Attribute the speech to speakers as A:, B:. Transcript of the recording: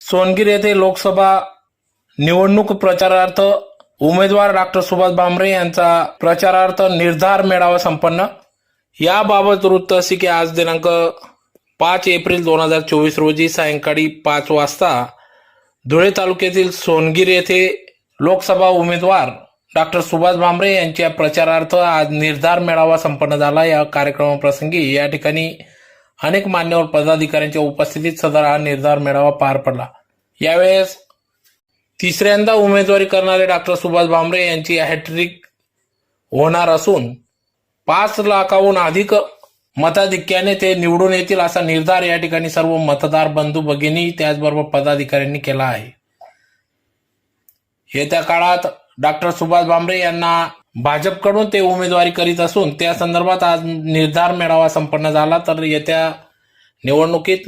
A: सोनगीर येथे लोकसभा निवडणूक प्रचारार्थ उमेदवार डॉक्टर सुभाष भामरे यांचा प्रचारार्थ निर्धार मेळावा संपन्न। याबाबत वृत्त असे की आज दिनांक 5 एप्रिल 2024 रोजी सायंकाळी 5 वाजता धुळे तालुक्यातील सोनगीर येथे लोकसभा उमेदवार डॉक्टर सुभाष भामरे यांच्या प्रचारार्थ आज निर्धार मेळावा संपन्न झाला। या कार्यक्रमाप्रसंगी या ठिकाणी अनेक मान्यवर पदाधिकाऱ्यांच्या उपस्थितीत सदर हा निर्धार मेळावा पार पडला। यावेळेस तिसऱ्यांदा उमेदवारी करणारे डॉक्टर सुभाष भामरे यांची हॅट्रिक होणार असून 5 लाखाहून अधिक मताधिक्याने ते निवडून येतील असा निर्धार या ठिकाणी सर्व मतदार बंधू भगिनी त्याचबरोबर पदाधिकाऱ्यांनी केला आहे। येत्या काळात डॉक्टर सुभाष भामरे यांना भाजपकडून ते उमेदवारी करीत असून त्या संदर्भात आज निर्धार मेळावा संपन्न झाला। तर येत्या निवडणुकीत